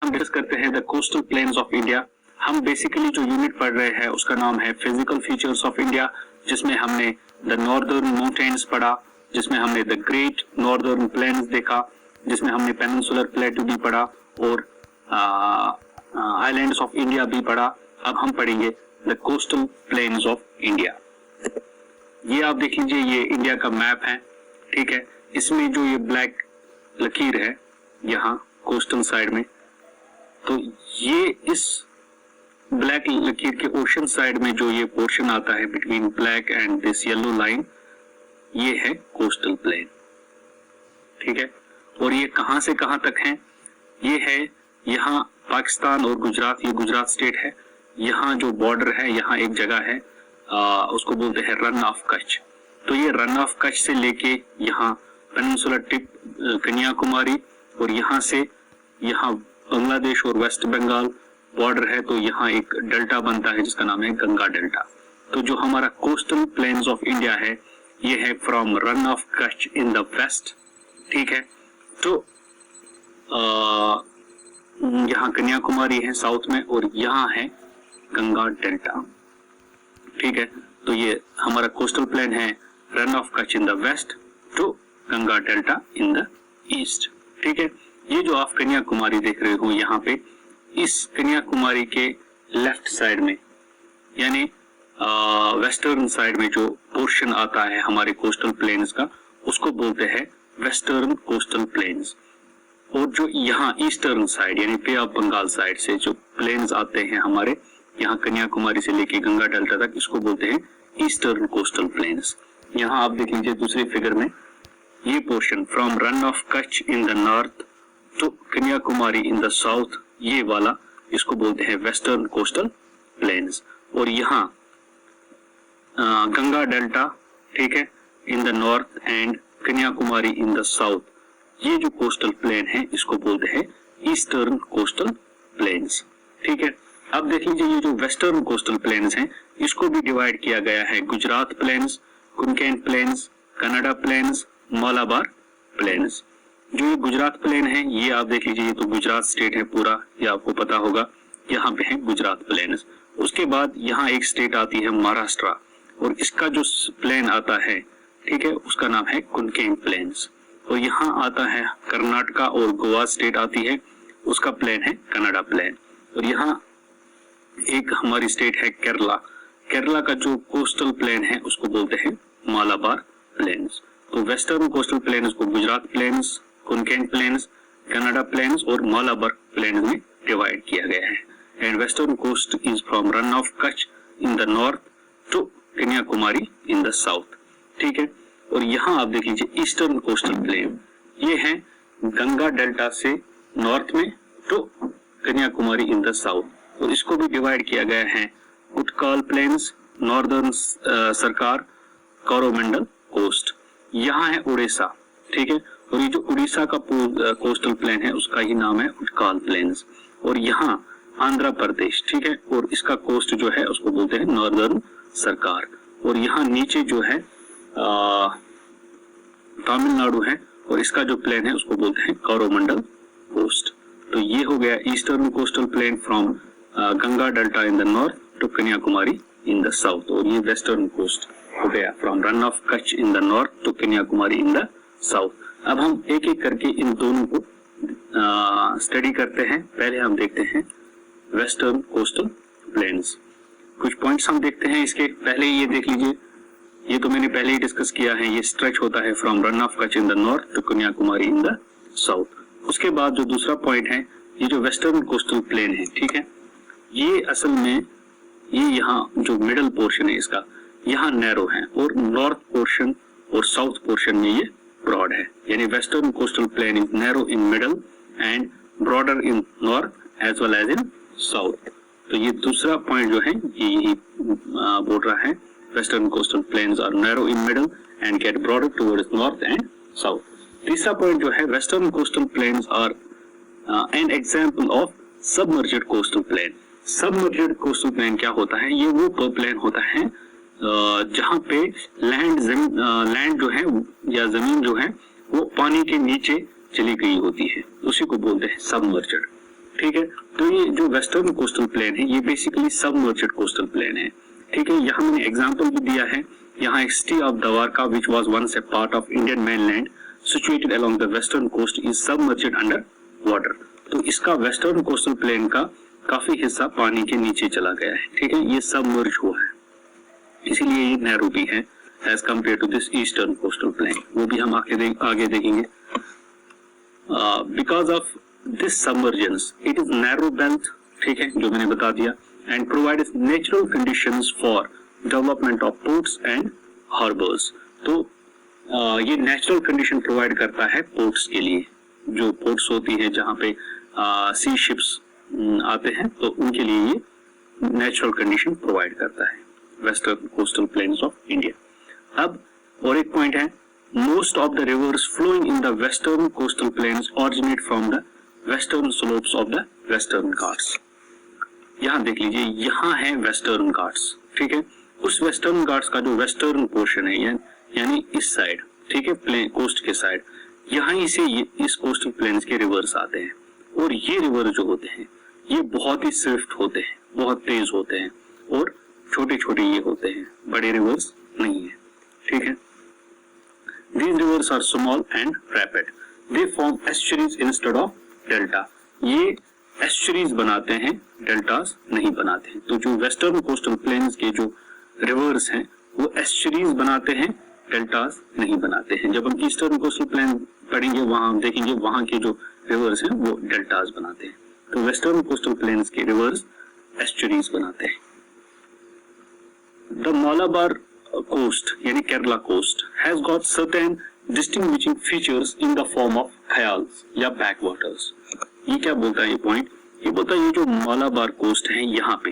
हम डिस्कस करते हैं the coastal plains of India. हम बेसिकली जो यूनिट पढ़ रहे हैं उसका नाम है फिजिकल फीचर्स ऑफ इंडिया, जिसमें हमने द नॉर्दर्न माउंटेन्स पढ़ा, जिसमें हमने द ग्रेट नॉर्दर्न प्लेन्स देखा, जिसमें हमने पेनिनसुलर प्लेटू भी पढ़ा और आइलैंड्स ऑफ इंडिया भी पढ़ा। अब हम पढ़ेंगे the coastal plains of India. ये आप देख लीजिए, ये इंडिया का मैप है, ठीक है। इसमें जो ये ब्लैक लकीर है यहाँ कोस्टल साइड में, तो ये इस ब्लैक लकीर के ओशन साइड में जो ये पोर्शन आता है between black and this yellow line, ये है कोस्टल प्लेन, ठीक है। और ये कहां से कहां तक है? ये है यहाँ पाकिस्तान और गुजरात, ये गुजरात स्टेट है। यहाँ जो बॉर्डर है, यहाँ एक जगह है उसको बोलते हैं रन ऑफ कच्छ। तो ये रन ऑफ कच्छ से लेके यहाँ पेनिनसुलर टिप कन्याकुमारी, और यहाँ से यहाँ बांग्लादेश और वेस्ट बंगाल बॉर्डर है, तो यहाँ एक डेल्टा बनता है जिसका नाम है गंगा डेल्टा। तो जो हमारा कोस्टल प्लेन्स ऑफ इंडिया है, ये है from Rann of Kutch in the west, ठीक है। तो यहाँ कन्याकुमारी है साउथ में और यहाँ है गंगा डेल्टा, ठीक है। तो ये हमारा कोस्टल प्लेन है Rann of Kutch in the west to Ganga delta in the east, ठीक है। ये जो आप कन्याकुमारी देख रहे हो यहाँ पे, इस कन्याकुमारी के लेफ्ट साइड में यानी वेस्टर्न साइड में जो पोर्शन आता है हमारे कोस्टल प्लेन्स का, उसको बोलते हैं वेस्टर्न कोस्टल प्लेन्स। और जो यहाँ ईस्टर्न साइड यानी पे ऑफ बंगाल साइड से जो प्लेन्स आते हैं हमारे यहाँ कन्याकुमारी से लेके गंगा डेल्टा तक, इसको बोलते हैं ईस्टर्न कोस्टल प्लेन्स। यहाँ आप देख लीजिए दूसरे फिगर में, ये portion from Rann of Kutch in the north to Kanyakumari in the south, ये वाला इसको बोलते हैं वेस्टर्न कोस्टल प्लेन्स। और यहाँ गंगा डेल्टा, ठीक है, इन the north and Kanyakumari in the south, ये जो कोस्टल प्लेन है इसको बोलते हैं ईस्टर्न कोस्टल प्लेन्स, ठीक है। अब देख लीजिए, ये जो वेस्टर्न कोस्टल प्लेन्स हैं इसको भी डिवाइड किया गया है Gujarat plains, Konkan plains, Kanara plains, Malabar plains. जो ये गुजरात प्लेन है, ये आप देख लीजिए, ये तो गुजरात स्टेट है पूरा, ये आपको पता होगा, यहाँ पे है गुजरात प्लेन्स। उसके बाद यहाँ एक स्टेट आती है महाराष्ट्र, और इसका जो प्लेन आता है, ठीक है, उसका नाम है कुनकेन प्लेन्स। और यहाँ आता है कर्नाटका और गोवा स्टेट आती है, उसका प्लेन है कनाडा प्लेन। और यहाँ एक हमारी स्टेट है केरला, केरला का जो कोस्टल प्लेन है उसको बोलते हैं मालाबार प्लेन्स। तो वेस्टर्न कोस्टल प्लेन्स को Gujarat plains, Konkan plains, Kanara plains और मालाबार प्लेन्स में डिवाइड किया गया है। And western coast is from Rann of Kutch in the north to Kanyakumari in the south, ठीक है। और यहाँ आप देख लीजिए ईस्टर्न कोस्टल प्लेन, ये है गंगा डेल्टा से नॉर्थ में to Kanyakumari in the south, और इसको भी डिवाइड किया गया है उटकल प्लेन्स, नॉर्दर्न सरकार, कोरोमंडल कोस्ट। यहाँ है उड़ीसा, ठीक है। और ये जो उड़ीसा का कोस्टल प्लेन है उसका ही नाम है उटकल प्लेन्स। और यहाँ आंध्र प्रदेश, ठीक है, और इसका कोस्ट जो है उसको बोलते हैं नॉर्दर्न सरकार। और यहाँ नीचे जो है तमिलनाडु है, और इसका जो प्लेन है उसको बोलते हैं कोरोमंडल कोस्ट। तो ये हो गया eastern coastal plain from Ganga delta in the north to Kanyakumari in the south. और ये वेस्टर्न कोस्ट हो गया from Rann of Kutch in the north to Kanyakumari in the south. अब हम एक एक करके इन दोनों को स्टडी करते हैं। पहले हम देखते हैं वेस्टर्न कोस्टल प्लेन्स। कुछ पॉइंट्स हम देखते हैं इसके पहले। ये देख लीजिए, ये तो मैंने पहले ही डिस्कस किया है, ये स्ट्रेच होता है from Rann of Kutch in the north to Kanyakumari in the south. उसके बाद जो दूसरा पॉइंट है, ये जो वेस्टर्न कोस्टल प्लेन है, ठीक है, ये असल में ये यहाँ जो मिडल पोर्शन है इसका, यहाँ नैरो है, और नॉर्थ पोर्शन और साउथ पोर्शन में ये ब्रॉड है। यानी western coastal plain is narrow in middle and broader in north as well as in south. तो ये दूसरा पॉइंट जो है ये यही बोल रहा है, western coastal plains are narrow in middle and get broader towards north and south. तीसरा पॉइंट जो है, western coastal plains are an example of submerged coastal plain. Submerged coastal plain क्या होता है? ये वो प्लेन होता है जहां पे लैंड जो है या जमीन जो है वो पानी के नीचे चली गई होती है, उसी को बोलते हैं सबमर्ज्ड, ठीक है। तो ये जो वेस्टर्न कोस्टल प्लेन है ये बेसिकली सबमर्ज्ड कोस्टल प्लेन है, ठीक है। यहाँ मैंने एग्जांपल भी दिया है, यहाँ एक city of Dwarka which was once a part of Indian mainland situated along the western coast is submerged under water. तो इसका वेस्टर्न कोस्टल प्लेन का काफी हिस्सा पानी के नीचे चला गया है, ठीक है, ये सबमर्ज हुआ है, इसीलिए ये नैरो भी है as compare to this eastern coastal plain. वो भी हम आगे देखेंगे। Because of this submergence it is narrow belt, ठीक है, जो मैंने बता दिया, and provides natural conditions for development of ports and harbours. तो ये नेचुरल कंडीशन प्रोवाइड करता है पोर्ट्स के लिए, जो पोर्ट्स होती है जहाँ पे सी शिप्स आते हैं, तो उनके लिए ये नेचुरल कंडीशन प्रोवाइड करता है western coastal plains of India. अब और एक पॉइंट है, most of the rivers flowing in the western coastal plains originate from the western slopes of the western Ghats. यहाँ देख लीजिए, यहाँ है वेस्टर्न घाट्स, ठीक है। उस वेस्टर्न घाट्स का जो वेस्टर्न पोर्शन है यानी इस साइड, ठीक है, प्लेन कोस्ट के साइड, यहाँ से इस कोस्टल प्लेन्स के रिवर्स आते हैं, और ये रिवर जो होते हैं ये बहुत ही स्विफ्ट होते हैं, बहुत तेज होते हैं, और छोटे छोटे ये होते हैं, बड़े रिवर्स नहीं है, ठीक है। These rivers are small and rapid. They form estuaries instead of delta. ये estuaries बनाते हैं, deltas नहीं बनाते हैं। तो जो वेस्टर्न कोस्टल प्लेन्स के जो रिवर्स हैं वो estuaries बनाते हैं, deltas नहीं बनाते हैं। जब हम ईस्टर्न कोस्टल प्लेन पढ़ेंगे वहां हम देखेंगे वहां के जो रिवर्स हैं वो deltas बनाते हैं। तो वेस्टर्न कोस्टल प्लेन्स के रिवर्स estuaries बनाते हैं। The Malabar coast यानी Kerala coast has got certain distinguishing features in the form of kayals या बैकवाटर्स। ये क्या बोलता है ये पॉइंट? ये बोलता है ये जो मालाबार कोस्ट है यहाँ पे,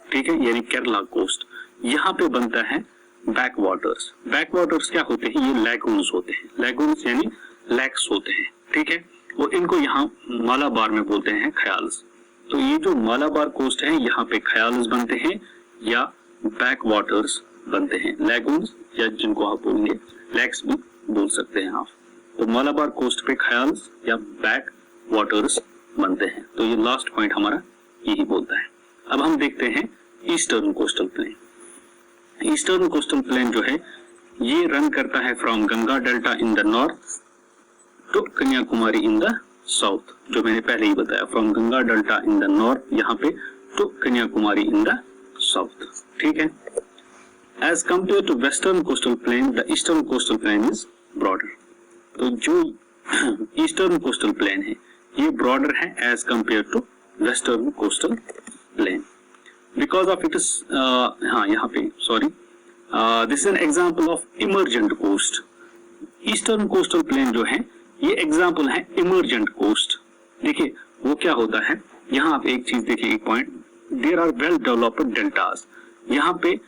ठीक है, यानी केरला कोस्ट, यहाँ पे बनता है बैकवाटर्स। बैकवाटर्स क्या होते हैं? ये लैगून्स होते हैं, लैगून्स यानी लैक्स होते हैं, ठीक है, और इनको यहाँ मालाबार में बोलते हैं ख्याल्स। तो ये जो मालाबार कोस्ट है यहाँ पे ख्याल्स बनते हैं या बैक वाटर्स बनते हैं, लैगून्स या जिनको आप बोलेंगे लैक्स भी बोल सकते हैं आप। तो मालाबार कोस्ट पे ख्याल्स या बैक वाटर्स बनते हैं। तो ये लास्ट पॉइंट हमारा यही बोलता है। अब हम देखते हैं eastern coastal plain. Eastern coastal plain जो है ये रन करता है from Ganga delta in the north to Kanyakumari in the south, जो मैंने पहले ही बताया, from Ganga delta in the north यहाँ पे to Kanyakumari in the south, ठीक है। As compare to western coastal plain the eastern coastal plain is broader. तो जो ईस्टर्न कोस्टल प्लेन है ये ब्रॉडर है as compare to western coastal plain because of it is यहाँ पे sorry this is an example of emergent coast. Eastern coastal plain जो है ये एग्जांपल है इमर्जेंट कोस्ट। देखिए वो क्या होता है, यहाँ आप एक चीज देखिए, एक point, there are well developed deltas. यहाँ पे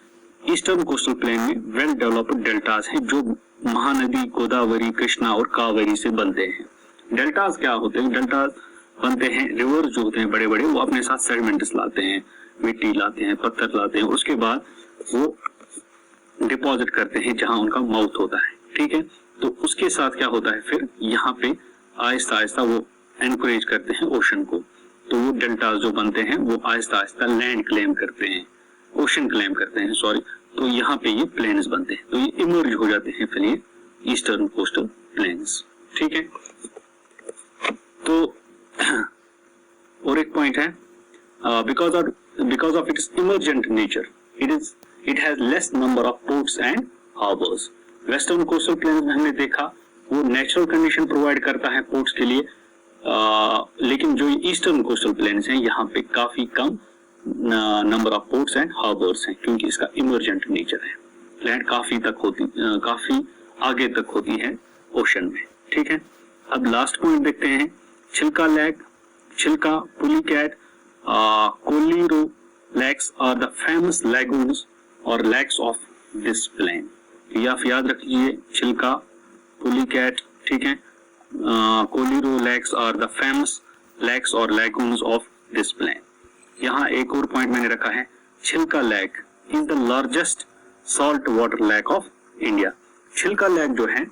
ईस्टर्न कोस्टल प्लेन में वेल डेवलप्ड डेल्टास हैं जो महानदी गोदावरी, कृष्णा और कावेरी से बनते हैं। डेल्टास क्या होते हैं? डेल्टास बनते हैं, रिवर जो होते हैं बड़े बड़े, वो अपने साथ सेडिमेंट्स लाते हैं, मिट्टी लाते हैं, पत्थर लाते हैं, उसके बाद वो डिपॉजिट करते हैं जहां उनका माउथ होता है, ठीक है। तो उसके साथ क्या होता है, फिर यहाँ पे आहिस्ता आहिस्ता वो एनकरेज करते हैं ओशन को। तो वो डेल्टास जो बनते हैं वो आहिस्ता आहिस्ता लैंड क्लेम करते हैं, ओशन क्लेम करते हैं, सॉरी। तो यहाँ पे ये प्लेन्स बनते हैं, तो ये इमर्ज हो जाते हैं फिर ये ईस्टर्न कोस्टल प्लेन्स, ठीक है। तो और एक पॉइंट है, because of its emergent nature it has less number of ports and harbours. Western coastal planes में हमने देखा वो नेचुरल कंडीशन प्रोवाइड करता है पोर्ट्स के लिए, लेकिन जो इस्टर्न कोस्टल प्लेन्स हैं यहाँ पे काफी कम number of ports and harbours हैं, क्योंकि इसका इमर्जेंट नेचर है। लैंड काफी आगे तक होती है ओशन में, ठीक है। अब लास्ट पॉइंट देखते हैं, Chilka lake, Chilka, Pulicat, Kolleru lakes are the famous lagoons और लेक्स ऑफ दिस प्लेन। ये आप याद रखिए, चिल्का, पुलिकैट, ठीक है, Kolleru lakes are the famous lakes और लैगून्स ऑफ दिस प्लेन। यहाँ एक और पॉइंट मैंने रखा है, Chilka lake is the largest salt water lake of India. Chilka lake जो है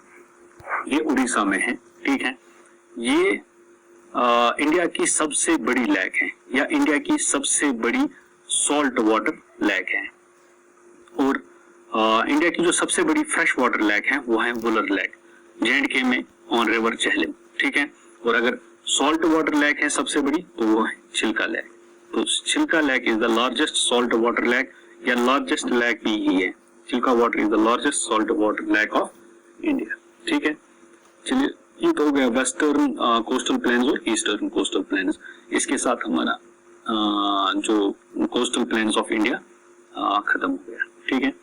ये उड़ीसा में है, ठीक है। ये इंडिया की सबसे बड़ी लेक है या इंडिया की सबसे बड़ी सॉल्ट वाटर लेक है। और इंडिया की जो सबसे बड़ी फ्रेश वाटर लेक है वो है वुलर लेक, J&K में ऑन रिवर चेहलम, ठीक है। और अगर सॉल्ट वाटर लेक है सबसे बड़ी तो वो है चिल्का लेक। तो Chilka lake is the largest salt water lake या लार्जेस्ट लेक भी ही है। Chilka water is the largest salt water lake of India, ठीक है। चलिए ये तो हो गया वेस्टर्न कोस्टल प्लेन्स और ईस्टर्न कोस्टल प्लेन्स। इसके साथ हमारा जो कोस्टल प्लेन्स ऑफ इंडिया खत्म हो गया, ठीक है।